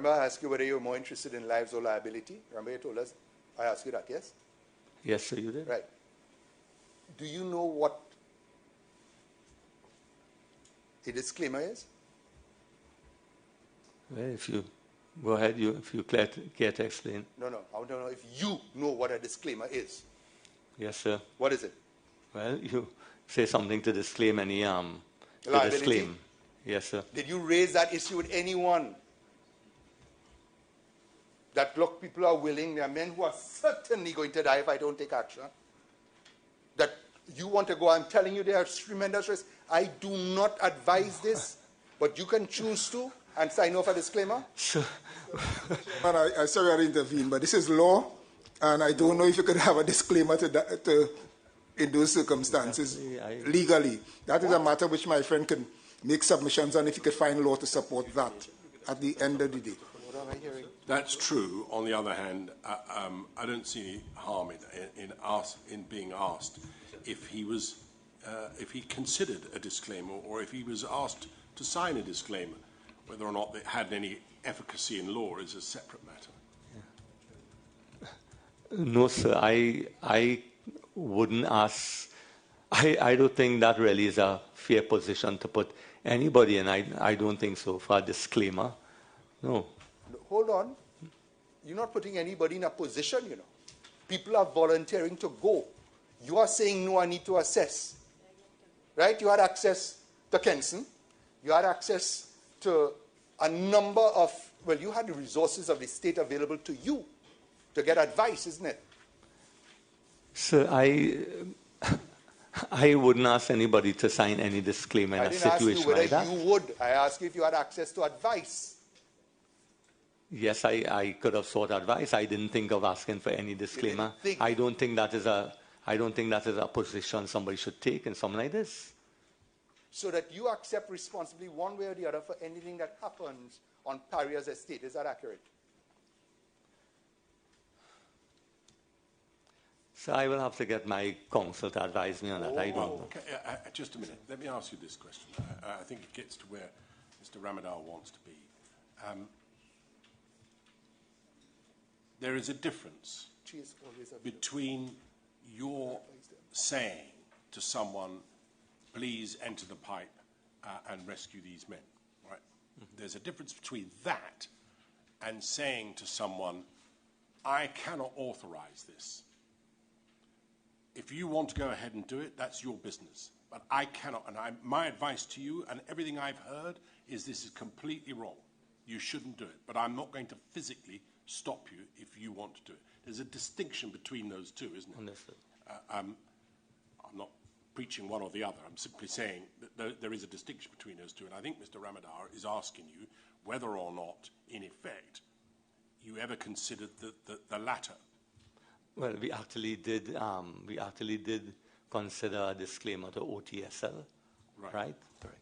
Remember I asked you whether you're more interested in lives or liability? Remember you told us, I asked you that, yes? Yes, sir, you did. Right. Do you know what a disclaimer is? Well, if you go ahead, if you care to explain. No, I want to know if you know what a disclaimer is. Yes, sir. What is it? Well, you say something to disclaim any Liability? disclaim. Yes, sir. Did you raise that issue with anyone? That, look, people are willing, there are men who are certainly going to die if I don't take action. That you want to go, I'm telling you there are tremendous risks. I do not advise this, but you can choose to and sign off a disclaimer. Sure. I'm sorry I intervene, but this is law, and I don't know if you could have a disclaimer in those circumstances legally. That is a matter which my friend can make submissions on if he could find law to support that at the end of the day. That's true. On the other hand, I don't see any harm in being asked if he considered a disclaimer or if he was asked to sign a disclaimer. Whether or not it had any efficacy in law is a separate matter. No, sir. I wouldn't ask. I don't think that really is a fair position to put anybody in. I don't think so for a disclaimer. No. Hold on. You're not putting anybody in a position, you know. People are volunteering to go. You are saying, no, I need to assess. Right? You had access to Kenson. You had access to a number of, well, you had the resources of the state available to you to get advice, isn't it? Sir, I wouldn't ask anybody to sign any disclaimer in a situation like that. I didn't ask you whether you would. I asked you if you had access to advice. Yes, I could have sought advice. I didn't think of asking for any disclaimer. I don't think that is a position somebody should take in something like this. So that you accept responsibility one way or the other for anything that happens on Paria's estate. Is that accurate? So I will have to get my counsel to advise me on that. I don't know. Okay, just a minute. Let me ask you this question. I think it gets to where Mr. Ramadar wants to be. There is a difference between your saying to someone, please enter the pipe and rescue these men, right? Mm-hmm. There's a difference between that and saying to someone, I cannot authorize this. If you want to go ahead and do it, that's your business. But I cannot, and my advice to you and everything I've heard is this is completely wrong. You shouldn't do it, but I'm not going to physically stop you if you want to do it. There's a distinction between those two, isn't it? Understood. I'm not preaching one or the other. I'm simply saying that there is a distinction between those two, and I think Mr. Ramadar is asking you whether or not, in effect, you ever considered the latter. Well, we actually did consider a disclaimer to OTSL, right? Correct. Yes.